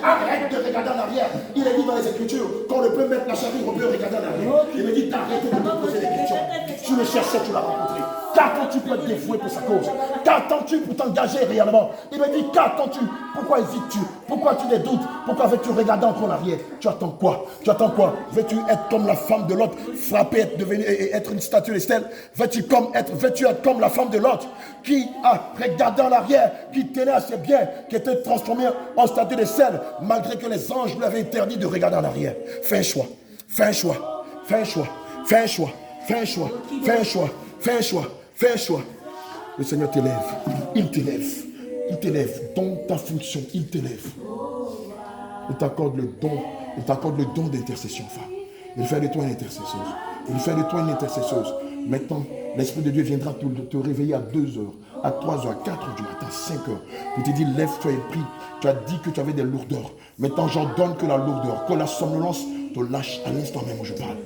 Arrête de regarder en arrière. Il est dit dans les Écritures qu'on ne peut mettre la charrue, on peut regarder en arrière. Il me dit d'arrêter de me poser des questions. Tu le cherchais, tu l'as rencontré. Qu'attends-tu pour être dévoué pour sa cause? Qu'attends-tu pour t'engager réellement? Il me dit qu'attends-tu? Pourquoi hésites-tu? Pourquoi tu les doutes? Pourquoi veux-tu regarder encore en arrière? Tu attends quoi? Tu attends quoi? Veux-tu être comme la femme de l'autre, frapper, être une statue de stèle? Veux-tu être comme la femme de l'autre qui a regardé en arrière, qui tenait à ses biens, qui était transformée en statue de sel, malgré que les anges lui avaient interdit de regarder en arrière? Fais un choix. Fais un choix. Fais un choix. Fais un choix. Fais un choix. Fais un choix. Fais un choix. Fais un choix. Le Seigneur t'élève. Il t'élève. Il t'élève dans ta fonction. Il t'élève. Il t'accorde le don. Il t'accorde le don d'intercession, femme. Il fait de toi une intercesseuse. Il fait de toi une intercesseuse. Maintenant, l'Esprit de Dieu viendra te réveiller à 2 heures, à 3 heures, à 4 heures du matin, 5 heures. Il te dit, lève-toi et prie. Tu as dit que tu avais des lourdeurs. Maintenant, j'ordonne que la lourdeur, que la somnolence te lâche à l'instant même où je parle.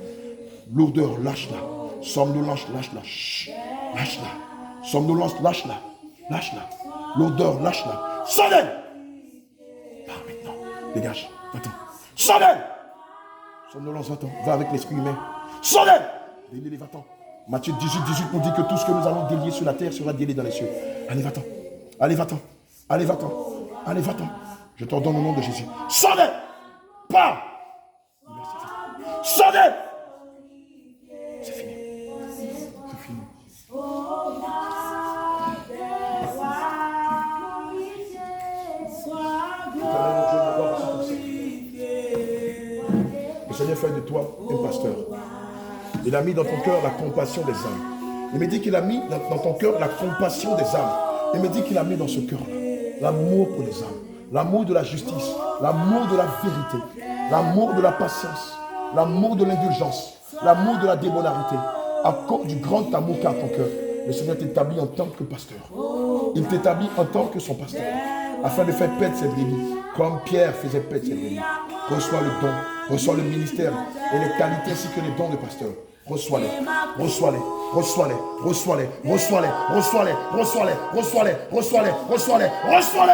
Lourdeur, lâche-la. Somnolence, lâche-la. Lâche-la. Somnolence, lâche-la. Lâche-la. L'odeur, lâche-la. Sonnez! Pars maintenant. Dégage. Va-t'en. Sonnez! Somnolence, va-t'en. Va avec l'esprit humain. Sonnez! Déliez, va-t'en. Matthieu 18 nous dit que tout ce que nous allons délier sur la terre sera délié dans les cieux. Allez, va-t'en. Allez, va-t'en. Allez, va-t'en. Allez, va-t'en. Je t'ordonne au nom de Jésus. Sonnez! Pars! Sonnez! C'est fini. C'est fini. Le Seigneur fait de toi un pasteur. Il a mis dans ton cœur la compassion des âmes. Il me dit qu'il a mis dans ton cœur la compassion des âmes. Il me dit qu'il a mis dans ce cœur-là l'amour pour les âmes, l'amour de la justice, l'amour de la vérité, l'amour de la patience, l'amour de l'indulgence, l'amour de la débonarité. À cause du grand amour qu'a ton cœur, le Seigneur t'établit en tant que pasteur. Il t'établit en tant que son pasteur, afin de faire paître ses brebis, comme Pierre faisait paître ses brebis. Reçois le don, reçois le ministère et les qualités ainsi que les dons de pasteur. Reçois-les, reçois-les, reçois-les, reçois-les, reçois-les, reçois-les, reçois-les, reçois-les, reçois-les, reçois-les, reçois-les.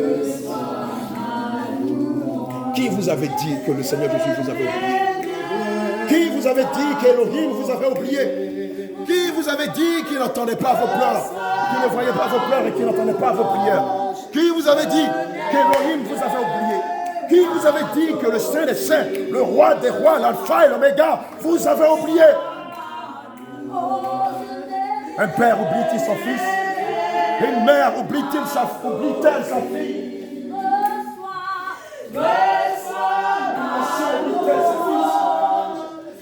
avait dit que le Seigneur Jésus vous avait oublié? Qui vous avait dit qu'Élohim vous avait oublié? Qui vous avait dit qu'il n'entendait pas vos pleurs, qu'il ne voyait pas vos pleurs et qu'il n'entendait pas vos prières? Qui vous avait dit qu'Élohim vous avait oublié? Qui vous avait dit que le Saint des Saints, le Roi des Rois, l'Alpha et l'Oméga, vous avez oublié? Un père oublie-t-il son fils? Une mère oublie-t-elle sa fille?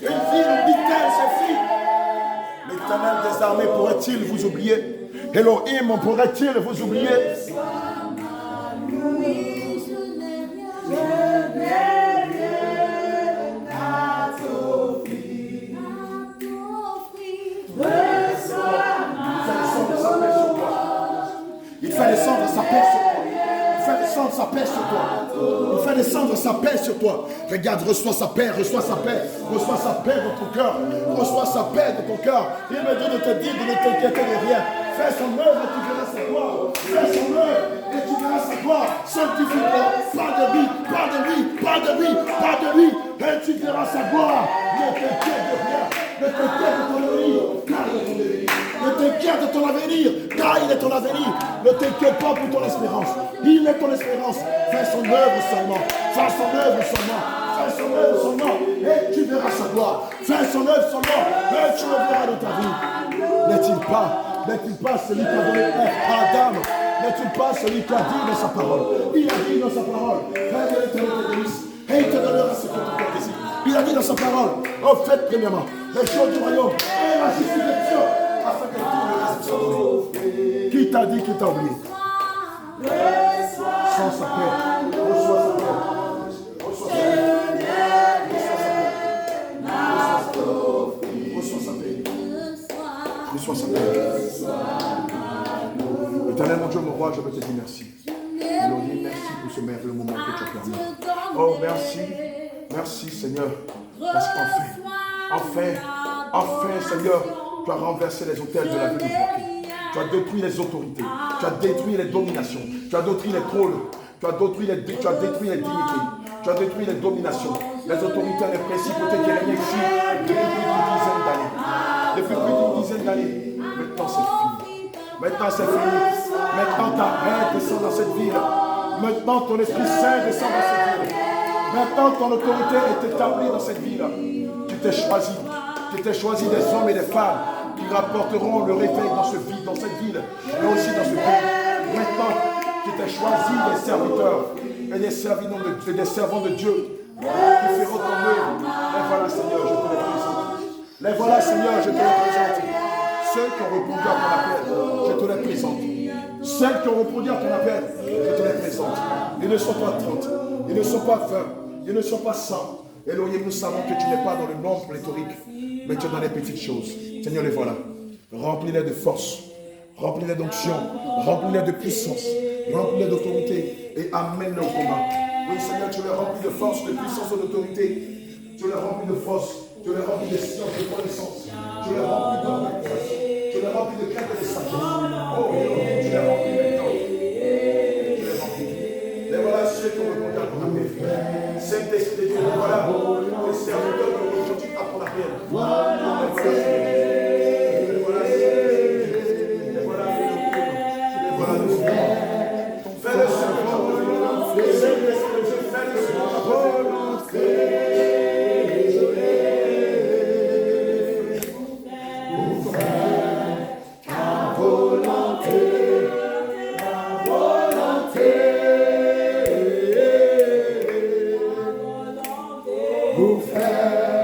Une fille oublie-t-elle sa fille? L'Éternel des armées pourrait-il vous oublier? Elohim pourrait-il vous oublier? Il fait descendre sa paix sur toi. Il fait descendre sa paix sur toi. Il fait descendre sa paix sur toi. Regarde, reçois sa paix, reçois sa paix. Reçois sa paix dans ton cœur. Reçois sa paix dans ton cœur. Il me dit de te dire de ne t'inquiéter de rien. Fais son œuvre et tu verras sa gloire. Fais son œuvre et tu verras sa gloire. Sanctifie-toi. Parle de lui, parle de lui, parle de lui, parle de lui. Et tu verras sa gloire. Ne t'inquiète de rien. Ne t'inquiète de ton avenir. Car il est ton avenir. Ne t'inquiète de ton avenir. Car il est ton avenir. Ne t'inquiète pas pour ton espérance. Il est ton espérance. Fais son œuvre seulement. Fais son œuvre seulement. Fais son œuvre seulement. Et tu verras sa gloire. Fais son œuvre seulement. Et tu le verras dans ta vie. N'est-il pas celui qui a donné Adam? N'est-il pas celui qui a dit dans sa parole? Il a dit dans sa parole, Père de l'éternel te bénisse, et il te donnera ce que ton cœur désire. Il a dit dans sa parole, faites premièrement les choses du royaume et la justification, afin que tout le reste soit donné. Qui t'a dit qu'il t'a oublié? Sans sa paix, reçois sa paix. Reçois sa paix. Reçois sa paix. Reçois sa paix. Éternel mon Dieu, mon roi, je veux te dire merci. Elohim, merci pour ce merveilleux moment que tu as permis. Oh, merci. Merci, Seigneur. Parce enfin, Seigneur, tu as renversé les autels de la vie de Joachim. Tu as détruit les autorités. Tu as détruit les dominations. Tu as détruit les trônes. Tu as détruit les dignités. Tu as détruit les dominations. Les autorités et les principautés qui régnaient ici depuis plus d'une dizaine d'années. Depuis plus d'une dizaine d'années. Maintenant, c'est fini. Maintenant, c'est fini. Maintenant, ta paix descend dans cette ville. Maintenant, ton Esprit Saint descend dans cette ville. Maintenant, ton autorité est établie dans cette ville. Tu t'es choisi. Tu t'es choisi des hommes et des femmes qui rapporteront le réveil dans cette ville, mais aussi dans ce pays. Maintenant, tu t'es choisi des serviteurs et des servants de Dieu qui feront ton œuvre. Les voilà, Seigneur, je te les présente. Les voilà, Seigneur, je te les présente. Ceux qui ont répondu à ton appel, je te les présente. Ceux qui ont répondu à ton appel, je te les présente. Ils ne sont pas 30, ils ne sont pas 20, ils ne sont pas 100. Elohim, nous savons que tu n'es pas dans le nombre pléthorique, mais tu es dans les petites choses. Seigneur, les voilà. Remplis-les de force, remplis-les d'onction, remplis-les de puissance, remplis-les d'autorité et amène-les au combat. Oui, Seigneur, tu les remplis de force, de puissance et d'autorité. Tu les remplis de force, tu les remplis de science, de connaissance. Tu les remplis d'organisation, tu les remplis de crainte et de sagesse. Oh, Elohim, tu les remplis maintenant. Tu les remplis. Les voilà ceux qui ont répondu à ton appel. Saint-Esprit de Dieu, les voilà les serviteurs qui ont répondu à ton appel. Les voilà fais-le Seigneur, Saint-Esprit de Dieu, fais-le Seigneur.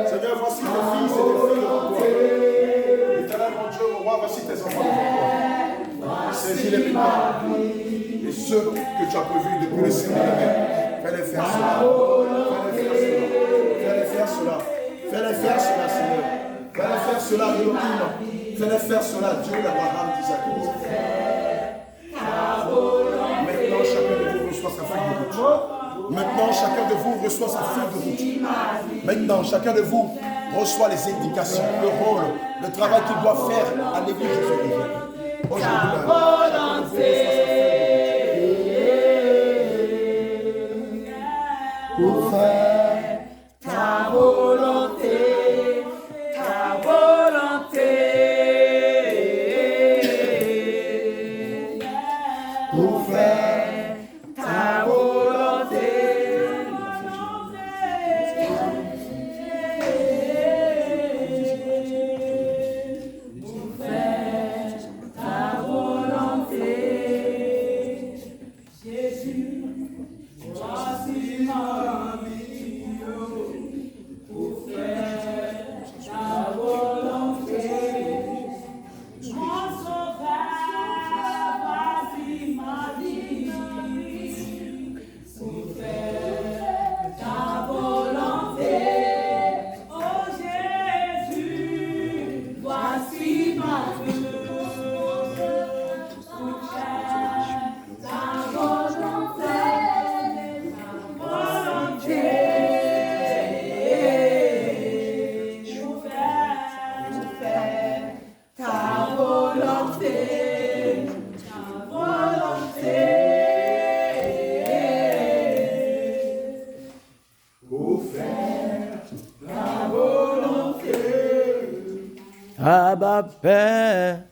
Seigneur, voici tes fils et tes filles devant toi. Éternel mon Dieu, mon roi, voici tes enfants devant toi. Saisis les plans et ceux que tu as prévus depuis le ciel de la mer. Fais-les faire cela. Fais-les faire cela. Fais-les faire cela, Seigneur. Fais-les faire cela, Elohim. Fais-les faire cela, Dieu d'Abraham, d'Isaac et d'Israël. Maintenant, chacun de vous reçoit sa feuille de route. Maintenant, chacun de vous reçoit sa feuille de route. Maintenant, chacun de vous reçoit les indications, le rôle, le travail qu'il doit faire à l'église de ce pays. Aujourd'hui, chacun de vous reçoit sa feuille de route. Abba Père,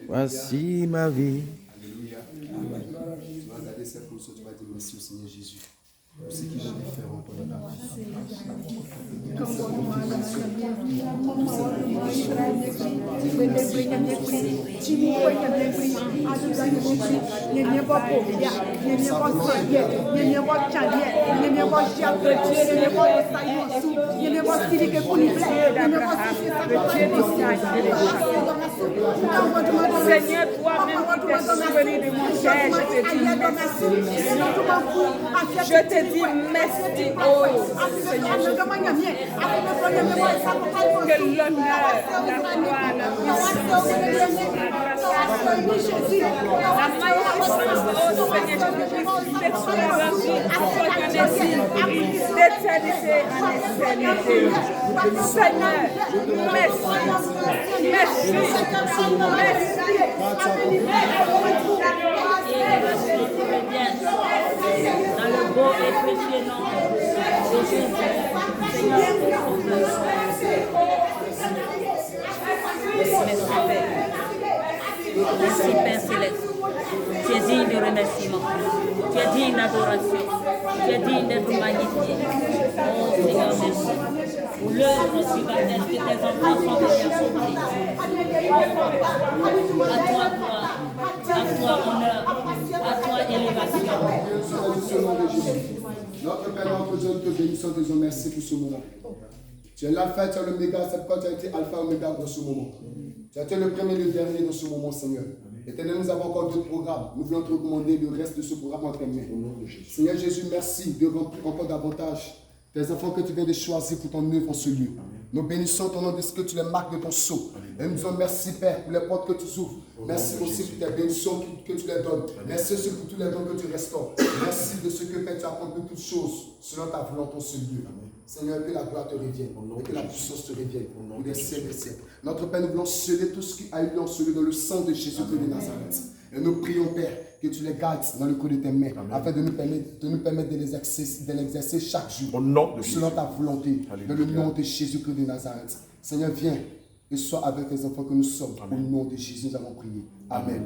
voici ma vie. Alléluia. Tu vas regarder cette position, tu vas dire merci au Seigneur Jésus. Pour ce qu'il vient de faire pendant ta vie. Seigneur, toi-même qui t'es souvenu de mon Père, je te dis merci. Je te dis merci, oh Seigneur Jésus. Que l'honneur, la gloire, la puissance, la magnificence, oh Seigneur Jésus, t'extraordinaire, d'éternité en éternité. Seigneur, merci, merci, Dans le beau et précieux nom de Jésus, Seigneur, merci Père Céleste. Tu es digne de remerciement. Tu es digne d'adoration. Tu es digne d'être magnifié. Oh Seigneur, merci. Pour l'œuvre si baptême que tes enfants sont venus accomplir. À toi gloire, à toi honneur, à toi élévation. Notre Père, notre Dieu, nous te bénissons, te disons merci pour ce moment. Tu es l'alpha, tu es l'oméga, c'est pourquoi tu as été alpha, oméga dans ce moment. Tu as été le premier et le dernier dans ce moment, Seigneur. Éternel, nous avons encore d'autres programmes. Nous voulons te recommander le reste de ce programme entre tes mains. Seigneur Jésus, merci de remplir encore davantage tes enfants que tu viens de choisir pour ton œuvre en ce lieu. Nous bénissons ton nom de ce que tu les marques de ton sceau. Et nous disons merci Père pour les portes que tu ouvres. Merci aussi pour tes bénédictions que tu les donnes. Merci aussi pour tous les dons que tu restaures. Merci de ce que Père tu as accompli toutes choses selon ta volonté en ce lieu. Seigneur, que la gloire te revienne et que la puissance te revienne pour des siècles et siècles. Notre Père, nous voulons sceller tout ce qui a eu lieu en ce lieu dans le sang de Jésus de Nazareth. Et nous prions, Père, que tu les gardes dans le creux de tes mains, afin de nous permettre de les exercer chaque jour, selon ta volonté, dans le nom de Jésus-Christ de Nazareth. Seigneur, viens et sois avec les enfants que nous sommes. Au nom de Jésus, nous avons prié. Amen.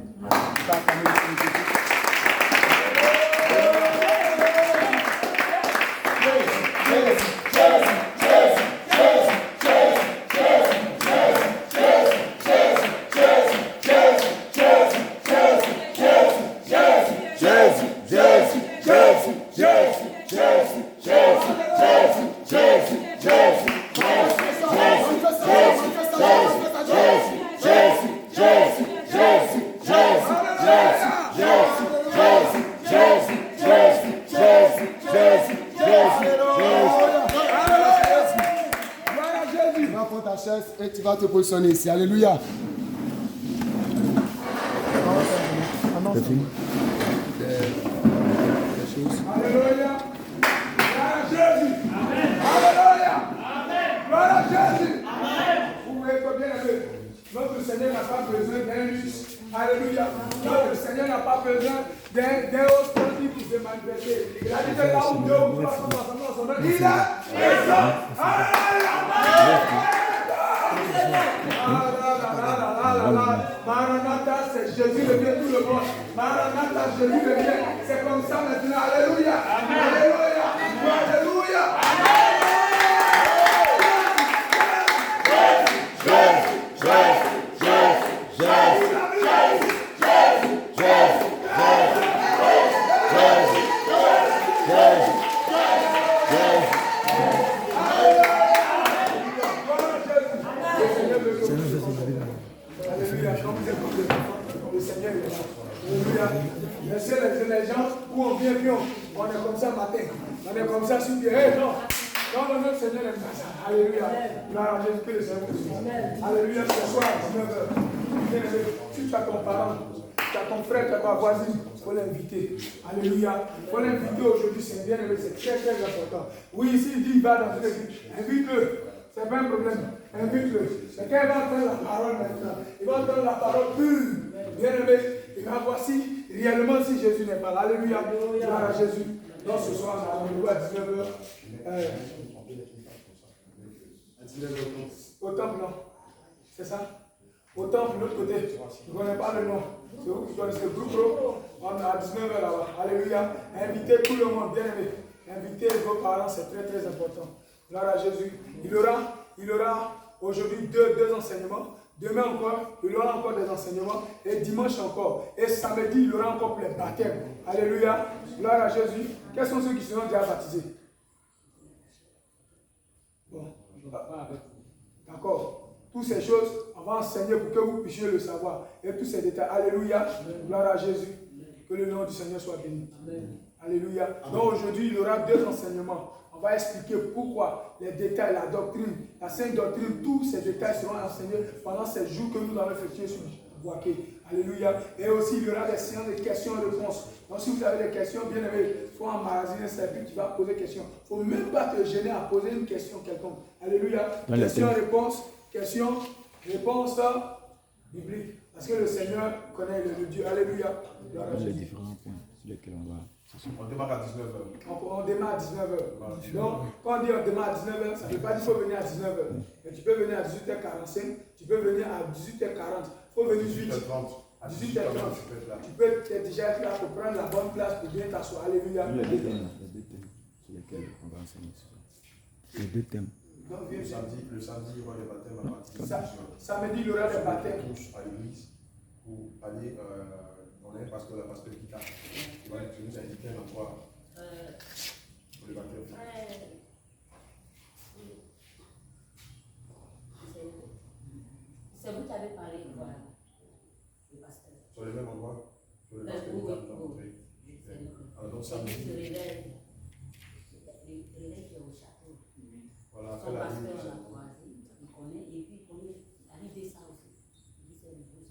Et tu vas te positionner ici. Alléluia. Alléluia. Gloire à Jésus. Alléluia. Gloire à Jésus. Vous voyez combien notre Seigneur n'a pas besoin d'un luxe. Alléluia. Notre Seigneur n'a pas besoin d'un haut sportif pour se manifester. Il a dit que là où Dieu ou trois sont ensemble, il est présent. Maranatha, c'est Jésus le bien tout le monde. Maranatha, Jésus le bien. C'est comme ça maintenant. Alléluia. Alléluia. Alléluia. Le Seigneur est là. Alléluia. Laissez les gens où on vient, puis on est comme ça matin. On est comme ça sur pied. Hey, non. Non, notre Seigneur est pas ça. Alléluia. Gloire à Jésus, que le Seigneur vous soit. Alléluia. Ce soir, à 19h. Si tu as ton parent, tu as ton frère, tu as ta voisine, il faut l'inviter. Alléluia. Il faut l'inviter aujourd'hui, c'est bien aimé, c'est très très important. Oui, ici, il dit, il va dans une église. Invite-le. C'est pas un problème. Invite-le. C'est quand il va entendre la parole maintenant. Il va entendre la parole pure. Bien aimé, il va voir si réellement si Jésus n'est pas là. Alléluia. Gloire à Jésus. Donc ce soir, on a rendez-vous à 19h. Au temple, non. C'est ça? Autant de l'autre côté, je ne connais pas le nom. C'est vous qui connaissez le groupe pro. On est à 19h là-bas. Alléluia. Invitez tout le monde, bien aimé. Invitez vos parents, c'est très très important. Gloire à Jésus. Il aura aujourd'hui deux enseignements. Demain encore, il aura encore des enseignements. Et dimanche encore. Et samedi, il aura encore les baptêmes. Alléluia. Gloire à Jésus. Quels sont ceux qui seront déjà baptisés? Bon, d'accord. Toutes ces choses, on va enseigner pour que vous puissiez le savoir. Et tous ces détails. Alléluia. Gloire à Jésus. Que le nom du Seigneur soit béni. Alléluia. Donc aujourd'hui, il y aura deux enseignements. On va expliquer pourquoi les détails, la doctrine, la sainte doctrine, tous ces détails seront enseignés pendant ces jours que nous allons effectuer sur Boaké. Alléluia. Et aussi, il y aura des séances de questions et réponses. Donc si vous avez des questions, bien aimé, il faut emmagasiner ça et puis tu vas poser des questions. Il ne faut même pas te gêner à poser une question quelconque. Alléluia. Questions-réponses. Questions-réponses bibliques. Parce que le Seigneur connaît le Dieu. Alléluia. Les différents points sur lesquels on va. On démarre à 19h. On démarre à 19h. Donc, quand on dit on démarre à 19h, ça ne veut pas dire qu'il faut venir à 19h. Mais tu peux venir à 18h45, tu peux venir à 18h40. Il faut venir 18h30. À 18h30. Tu peux déjà être là pour prendre la bonne place pour bien t'asseoir. Alléluia. Les deux thèmes sur lesquels on va enseigner. Les deux thèmes. Donc, le samedi, il y aura des baptêmes à partir de 18h. Samedi, il y aura des baptêmes. Tous à l'église pour aller. On a un pasteur, la pasteur Kita, qui va nous inviter à l'endroit pour le baptême. C'est vous qui avez parlé, voilà, le pasteur. Sur le même endroit que le pasteur Kita nous a montré. Alors donc samedi. Le réveil qui est au château. Voilà, Son après la pasteur nuit. l'a croisé, il connaît, et puis il connaît, il descend aussi. Il dit c'est les deux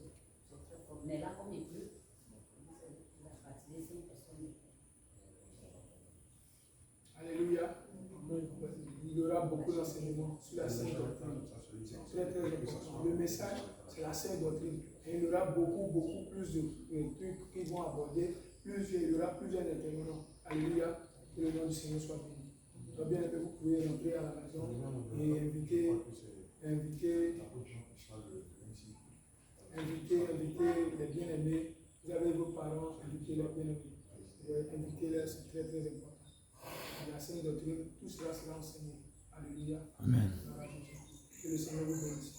sont très forts. Mais là, comme il pleut, il a baptisé 5 personnes. Alléluia. Il y aura beaucoup d'enseignements sur la sainte doctrine. Très très important. Le message, c'est la sainte doctrine. Et il y aura beaucoup plus de trucs qui vont aborder. Il y aura plusieurs intervenants. Alléluia. Que le nom du Seigneur soit béni. Donc bien aimé, vous pouvez rentrer à la maison et inviter les bien-aimés. Vous avez vos parents, invitez les bien-aimés. Invitez-les, c'est très très important. La sainte doctrine, tout cela sera enseigné. Alléluia. Amen. Que le Seigneur vous bénisse.